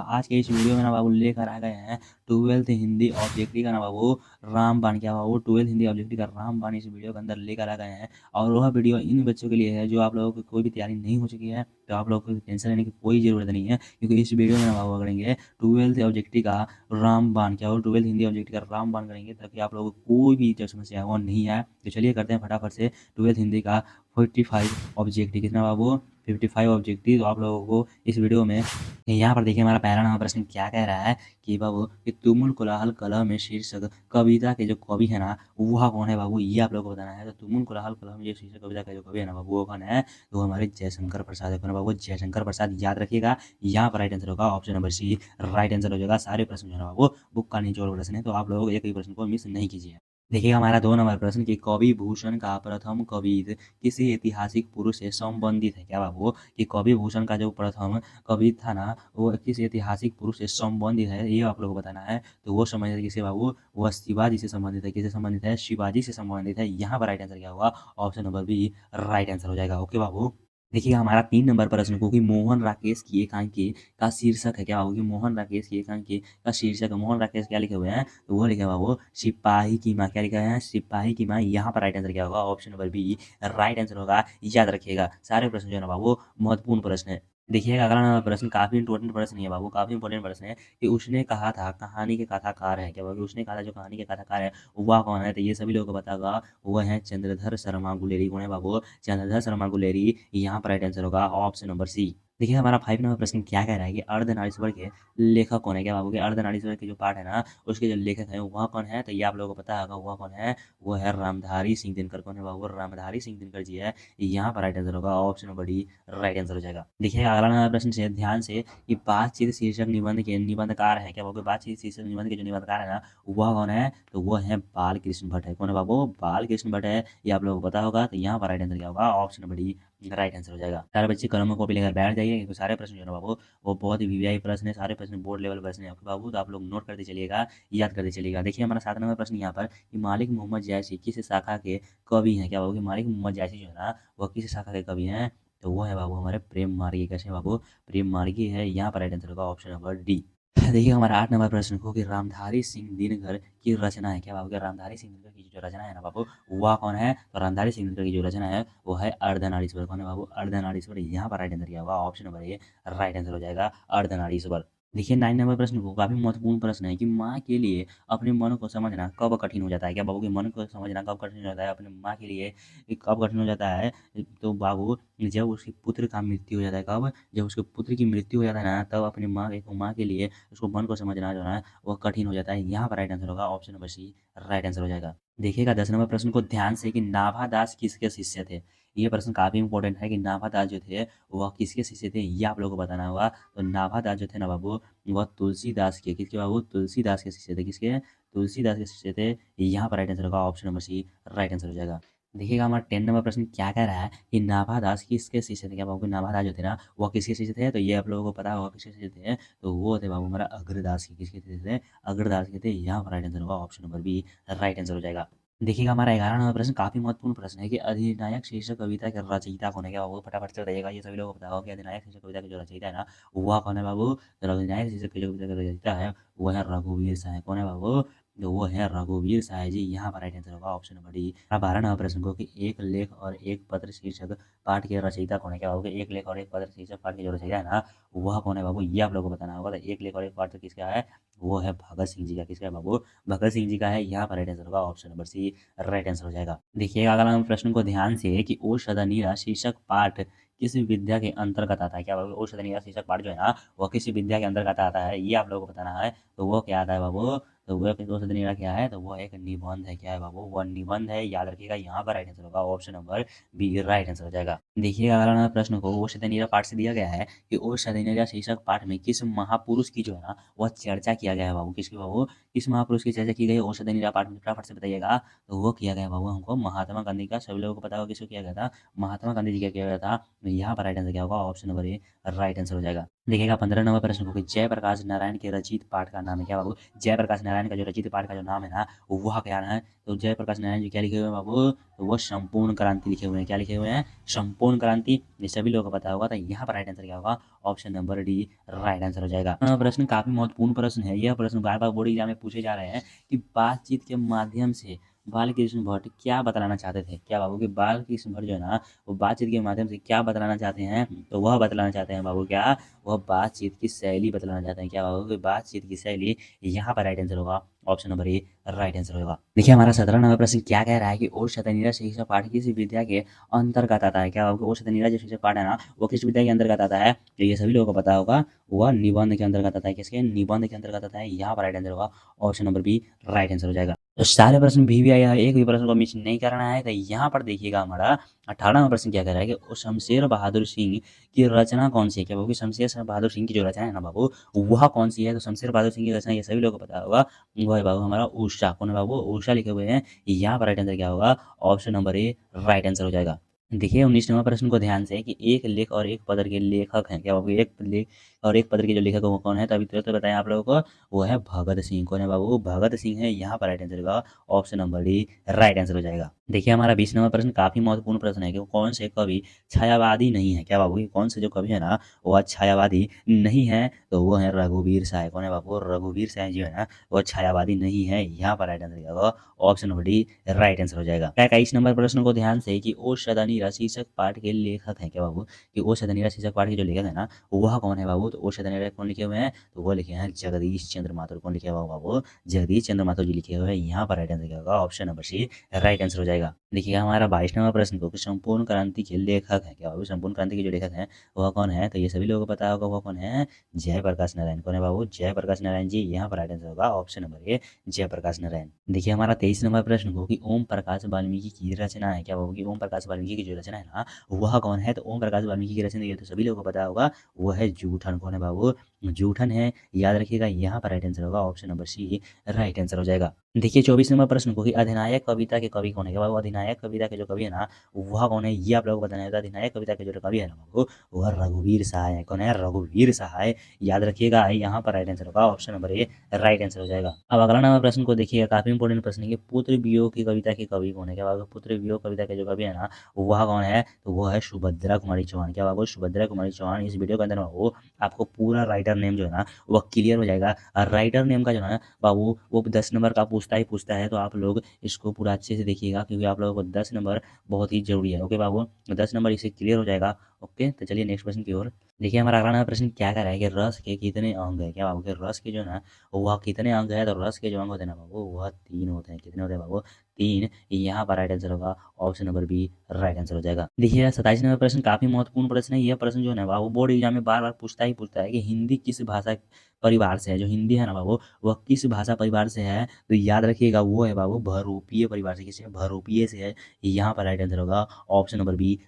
आज के इस वीडियो में ना बाबू लेकर आ गए हैं 12th हिंदी ऑब्जेक्टिव का ना बाबू रामबाण। क्या बाबू 12th हिंदी ऑब्जेक्टिव का रामबाण इस वीडियो के अंदर लेकर आ गए हैं। और वह वीडियो इन बच्चों के लिए है जो आप लोगों की कोई भी तैयारी नहीं हो चुकी है, तो आप लोगों को टेंशन लेने की कोई ज़रूरत नहीं है, क्योंकि इस वीडियो में ना बाबू करेंगे 12th ऑब्जेक्टिव का रामबाण। क्या बाबू 12th हिंदी ऑब्जेक्टिव का रामबाण करेंगे ताकि आप लोगों को कोई भी जो समस्या है वो नहीं है। तो चलिए करते हैं फटाफट से 12th हिंदी का 55 ऑब्जेक्टिव। कितना बाबू 55 ऑब्जेक्टिव। तो आप लोगों को इस वीडियो में यहाँ पर देखिए हमारा पहला नंबर प्रश्न क्या कह रहा है कि बाबू कि तुमुल कोलाहल कलह में शीर्षक कविता के जो कवि है ना वह कौन है बाबू, ये आप लोगों को बताना है। तो तुमुल कोलाहल कलह में जो शीर्षक कविता का जो कवि है ना बाबू वो कौन है, तो वो हमारे जयशंकर प्रसाद है। कौन है बाबू, जयशंकर प्रसाद। याद रखिएगा यहाँ पर राइट आंसर होगा option number C, right answer हो जाएगा। सारे प्रश्न जो है ना बाबू बुक का निचोड़ प्रश्न है, तो आप लोग एक ही प्रश्न को मिस नहीं कीजिए। देखिएगा हमारा 2 नंबर प्रश्न कि कवि भूषण का प्रथम कवि किसी ऐतिहासिक पुरुष से संबंधित है। क्या बाबू कि कवि भूषण का जो प्रथम कवि था ना वो किस ऐतिहासिक पुरुष से संबंधित है, ये आप लोग को बताना है। तो वो समझ किसे बाबू, वह शिवाजी से संबंधित है। किससे संबंधित है, शिवाजी से संबंधित है। यहाँ पर राइट आंसर क्या होगा, option number B right answer हो जाएगा। ओके बाबू। देखिएगा हमारा 3 नंबर प्रश्न को कि मोहन राकेश की एकांकी का शीर्षक है। क्या होगी, मोहन राकेश की एकांकी का शीर्षक है। मोहन राकेश क्या लिखे हुए हैं, तो वो लिखा हुआ वो सिपाही की माँ। क्या लिखा है, सिपाही की माँ। यहाँ पर राइट आंसर क्या होगा, option number B right answer होगा। याद रखिएगा सारे प्रश्न जो है ना बाबू महत्वपूर्ण प्रश्न है। देखिएगा अगला प्रश्न काफी इंपॉर्टेंट प्रश्न है बाबू, काफी इंपॉर्टेंट प्रश्न है कि उसने कहा था कहानी के कथाकार है। क्या बाबू, उसने कहा था जो कहानी के कथाकार है वह कौन है, तो ये सभी लोगों को पता होगा वो है चंद्रधर शर्मा गुलेरी। कौन है बाबू, चंद्रधर शर्मा गुलेरी। यहाँ पर राइट आंसर होगा ऑप्शन नंबर सी। देखिए हमारा 5 नंबर प्रश्न क्या कह रहा है कि अर्धनारीश्वर के लेखक कौन है। क्या बाबू, के अर्धनारीश्वर के जो पाठ है ना उसके जो लेखक है वह कौन है, तो ये आप लोगों को पता होगा वह कौन है, वो है रामधारी सिंह दिनकर। कौन है बाबू, रामधारी सिंह दिनकर जी है। यहाँ पर राइट आंसर होगा option number D right answer हो जाएगा। देखिए अगला प्रश्न से ध्यान से कि बातचीत शीर्षक निबंध के निबंधकार है। क्या बाबू, बातचीत शीर्षक निबंध के जो निबंधकार है ना वह कौन है, तो वो है बाल कृष्ण भट्ट है। कौन है बाबू, बाल कृष्ण भट्ट है। ये आप लोगों को पता होगा। तो यहाँ पर राइट आंसर क्या होगा, option number D right answer हो जाएगा। सारे बच्चे कलम कॉपी लेकर बैठ जाइए, क्योंकि सारे प्रश्न जो है ना बाबू वो बहुत ही वीवीआई प्रश्न है। सारे प्रश्न बोर्ड लेवल प्रश्न है आपके बाबू, तो आप लोग नोट करते चलिएगा, याद करते चलिएगा। देखिए हमारा 7 नंबर प्रश्न यहाँ पर कि मालिक मोहम्मद जैसी किस शाखा के कवि हैं। क्या बाबू, कि मालिक मोहम्मद जैसी जो है ना वह किस शाखा के कवि हैं, तो वो है बाबू हमारे प्रेम मार्गी। कैसे बाबू, प्रेम मार्गी है। यहाँ पर राइट आंसर होगा ऑप्शन नंबर डी। देखिए हमारा 8 नंबर प्रश्न को कि रामधारी सिंह दिनकर की रचना है। क्या बाबू, कि रामधारी सिंह दिनकर की जो रचना है ना बाबू वह कौन है, तो रामधारी सिंह दिनकर की जो रचना है वो है अर्धनारीश्वर। कौन है बाबू, अर्धनारीश्वर। यहाँ पर राइट आंसर क्या होगा, ऑप्शन नंबर ए राइट आंसर हो जाएगा, अर्धनारीश्वर। देखिए 9 नंबर प्रश्न को काफी महत्वपूर्ण प्रश्न है कि माँ के लिए अपने मन को समझना कब कठिन हो जाता है। क्या बाबू, के मन को समझना कब कठिन हो जाता है अपने माँ के लिए, कब कठिन हो जाता है, तो बाबू जब उसके पुत्र का मृत्यु हो जाता है। कब, जब उसके पुत्र की मृत्यु हो जाता है ना तब अपनी माँ के लिए उसको मन को समझना जो है वो कठिन हो जाता है। यहाँ पर राइट आंसर होगा option number C right answer हो जाएगा। देखिएगा 10 नंबर प्रश्न को ध्यान से कि नाभा दास किसके शिष्य थे। ये प्रश्न काफी इंपॉर्टेंट है कि नाभा दास जो थे वह किसके शिष्य थे, ये आप लोगों को बताना होगा। तो नाभा दास जो थे ना बाबू वह तुलसीदास के, किसके बाबू, तुलसीदास के शिष्य थे। किसके, तुलसीदास के शिष्य थे। यहाँ पर राइट आंसर होगा option number C right answer हो जाएगा। देखिएगा हमारा 10 नंबर प्रश्न क्या कह रहा है कि नाभा दास किसके शिष्य थे। क्या बाबू, नाभा दास जो थे ना वह किसके शिष्य थे, तो ये आप लोगों को पता होगा किसके शिष्य थे, तो वो थे बाबू हमारा अग्रदास के। किसके शिष्य थे, अग्रदास के थे। यहाँ पर राइट आंसर होगा option number B right answer हो जाएगा। देखिएगा हमारा 11 नंबर प्रश्न काफी महत्वपूर्ण प्रश्न है कि अधिनायक शीर्षक कविता के रचयिता कौन है। क्या बाबू, फटाफट से बताइएगा, ये सभी लोगों को पता होगा कि अधिनायक शीर्षक कविता के जो रचयिता है ना वह कौन है बाबू, तो अधिनायक शीर्षक की जो कविता का रचयिता है वो है रघुवीर साय। कौन है बाबू, तो वो है रघुवीर साय जी। यहाँ पर राइट आंसर होगा ऑप्शन नंबर डी। 12 नंबर प्रश्न को कि एक लेख और एक पत्र शीर्षक पाठ के रचयिता कौन है। क्या बाबू, एक लेख और एक पत्र शीर्षक पाठ के जो रचयिता है ना वह कौन है बाबू, ये आप लोगों को बताना होगा। तो एक लेख और एक पत्र किसका है, वो है भगत सिंह जी का। किसका है बाबू, भगत सिंह जी का है। यहाँ पर राइट आंसर होगा option number C right answer हो जाएगा। देखिएगा अगला हम प्रश्न को ध्यान से कि ओ सदनीरा शीर्षक पाठ किस विद्या के अंतर्गत आता है। क्या बाबू, ओ सदनीरा शीर्षक पाठ जो है ना वह किस विद्या के अंतर्गत आता है, ये आप लोगों को बताना है। तो वो क्या आता है बाबू, तो वो ओ सदनीरा क्या है, तो वो एक निबंध है। क्या है बाबू, वह निबंध है। याद रखिएगा यहाँ पर राइट आंसर होगा option number B right answer हो जाएगा। देखिएगा अगला प्रश्न को ओ सदनीरा पाठ से दिया गया है कि ओ सदनीरा शीर्षक पाठ में किस महापुरुष की जो है ना वह चर्चा किया गया है बाबू। किसकी बाबू, किस महापुरुष की चर्चा की गई औषध नीरा पाठ में, फटाफट से बताइएगा। तो वो किया गया बाबू हमको महात्मा गांधी का। सभी लोगों को पता होगा किसको किया गया था, महात्मा गांधी जी का किया गया था। यहाँ पर राइट आंसर क्या होगा, ऑप्शन नंबर ए राइट आंसर हो जाएगा। देखिएगा 15 नंबर प्रश्न को कि जयप्रकाश नारायण के रचित पाठ का नाम है क्या बाबू? जयप्रकाश नारायण का जो रचित पाठ का जो नाम है ना, वह क्या है? तो जयप्रकाश नारायण जी क्या लिखे हुए हैं बाबू? तो वो संपूर्ण क्रांति लिखे हुए हैं। क्या लिखे हुए हैं? संपूर्ण क्रांति। ये सभी लोगों को पता होगा। तो यहाँ पर राइट आंसर क्या होगा? Option number D right answer हो जाएगा। प्रश्न काफी महत्वपूर्ण प्रश्न है। यह प्रश्न बार बार बोर्ड एग्जाम में पूछे जा रहे हैं कि बातचीत के माध्यम से बालकृष्ण भट्ट क्या बतलाना चाहते थे? क्या बाबू? कि बालकृष्ण भट्ट जो है ना, वो बातचीत के माध्यम से क्या बतलाना चाहते हैं? तो वह बतलाना चाहते हैं बाबू क्या? वह बातचीत की शैली बतलाना चाहते हैं। क्या बाबू? कि बातचीत की शैली। यहाँ पर राइट आंसर होगा ऑप्शन नंबर ए राइट आंसर होगा। देखिए हमारा 17 नंबर प्रश्न क्या कह रहा है कि ओर शतनीरा शिक्षा पाठ किस विद्या के अंतर्गत आता है? क्या बाबू? ओर शतनीरा जो शिक्षा पाठ है ना, वो किस विद्या के अंतर्गत आता है? तो ये सभी लोगों को पता होगा। वह निबंध के अंतर्गत आता है। किसके? निबंध के अंतर्गत आता है। यहाँ पर राइट आंसर होगा option number B right answer हो जाएगा। तो सारे प्रश्न भी आया है, एक भी प्रश्न को मिस नहीं करना है। तो यहाँ पर देखिएगा हमारा 18वां प्रश्न क्या कह रहा है कि वो शमशेर बहादुर सिंह की रचना कौन सी है? क्या बाबू? शमशेर बहादुर सिंह की जो रचना है ना बाबू, वह कौन सी है? तो शमशेर बहादुर सिंह की रचना ये सभी लोगों को पता होगा। वो है बाबू हमारा उषा। कौन है बाबू? उषा लिखे हुए हैं। यहाँ पर राइट आंसर क्या होगा? ऑप्शन नंबर ए राइट आंसर हो जाएगा। देखिए 19वां प्रश्न को ध्यान से कि एक लेख और एक पत्र के लेखक हैं। क्या बाबू? एक लेख और एक पत्र के जो लेखक है वो कौन है? तो अभी तुरंत बताएं आप लोगों को। वो है भगत सिंह। कौन है बाबू? भगत सिंह है। यहाँ पर राइट आंसर होगा option number D right answer हो जाएगा। देखिए हमारा 20वां प्रश्न काफी महत्वपूर्ण प्रश्न है कि वो कौन से कवि छायावादी नहीं है? क्या बाबू? कि कौन से जो कवि है ना, वो छायावादी नहीं है? तो वो है रघुवीर साय। कौन है बाबू? रघुवीर साय जो है ना, वो छायावादी नहीं है। यहाँ पर राइट आंसर क्या होगा? Option number D right answer हो जाएगा। 21 नंबर प्रश्न को ध्यान से कि ओ सदनीरा शीर्षक पाठ के लेखक हैं। क्या बाबू? कि ओ सदनीरा शीर्षक पाठ के जो लेखक है ना, वह कौन है बाबू? तो ओ सदनीरा कौन लिखे हुए हैं? तो वो लिखे हैं जगदीश चंद्र माथुर। कौन लिखे हुआ बाबू? जगदीश चंद्र माथुर जी लिखे हुए हैं। यहाँ पर राइट आंसर क्या होगा? Option number C right answer हो जाएगा। देखिएगा हमारा 22वां प्रश्न को कि संपूर्ण क्रांति के लेखक है। क्या बाबू? संपूर्ण क्रांति के जो लेखक हैं वह कौन है? तो ये सभी लोगों को पता होगा। वह कौन है? जयप्रकाश नारायण। कौन है बाबू? जयप्रकाश नारायण जी। यहाँ पर राइट आंसर होगा option number A Jayaprakash Narayan. देखिए हमारा 23 नंबर प्रश्न को कि ओम प्रकाश वाल्मीकि की रचना है। क्या बाबू? कि ओम प्रकाश वाल्मीकि की जो रचना है ना, वह कौन है? तो ओम प्रकाश वाल्मीकि की रचना ये तो सभी लोगों को पता होगा। वो है जूठन। कौन है बाबू? जूठन है। याद रखिएगा। यहाँ पर राइट आंसर होगा option number C right answer हो जाएगा। देखिए 24 नंबर प्रश्न को कि अधिनायक कविता के कवि कौन है? क्या बाबू? अधिनायक कविता के जो कवि है ना, वह कौन है? ये आप लोगों को बताना है। तो अधिनायक कविता के जो कवि है ना बाबू, वह रघुवीर सहाय है। कौन है? रघुवीर सहाय। याद रखिएगा। यहाँ पर राइट आंसर होगा ऑप्शन नंबर ए राइट आंसर हो जाएगा। अब अगला नंबर प्रश्न को देखिएगा, काफी इंपोर्टेंट प्रश्न है कि पुत्र वियोग की कविता के कवि कौन है? क्या बाबू? पुत्र वियोग कविता के जो कवि है ना, वह कौन है? तो वो है सुभद्रा कुमारी चौहान। क्या बाबू? सुभद्रा कुमारी चौहान। इस वीडियो के अंदर बाबू आपको पूरा राइटर नेम जो है ना, वह क्लियर हो जाएगा। और राइटर नेम का जो है बाबू, वो 10 नंबर का पूछता ही पूछता है। तो आप लोग इसको पूरा अच्छे से देखिएगा, क्योंकि आप लोगों को 10 नंबर बहुत ही जरूरी है। ओके बाबू? 10 नंबर इससे क्लियर हो जाएगा। ओके, तो चलिए नेक्स्ट प्रश्न की ओर। देखिए हमारा अगला नंबर प्रश्न क्या कर रहा है कि रस के कितने अंग है? क्या बाबू? के रस के जो है ना, वह कितने अंग है? तो रस के जो अंग होते हैं ना बाबू, वह 3 होते हैं। कितने होते हैं बाबू? 3। यहाँ पर राइट आंसर होगा option number B right answer हो जाएगा। देखिए 27 नंबर प्रश्न काफी महत्वपूर्ण प्रश्न है। यह प्रश्न जो है ना बाबू, बोर्ड एग्जाम में बार बार पूछता ही पूछता है कि हिंदी किस भाषा परिवार से है? जो हिंदी है ना बाबू, वह किस भाषा परिवार से है? तो याद रखिएगा, वो है बाबू बहुरूपीय परिवार से। किससे? बहुरूपीय से है। यहाँ पर राइट आंसर होगा ऑप्शन नंबर बी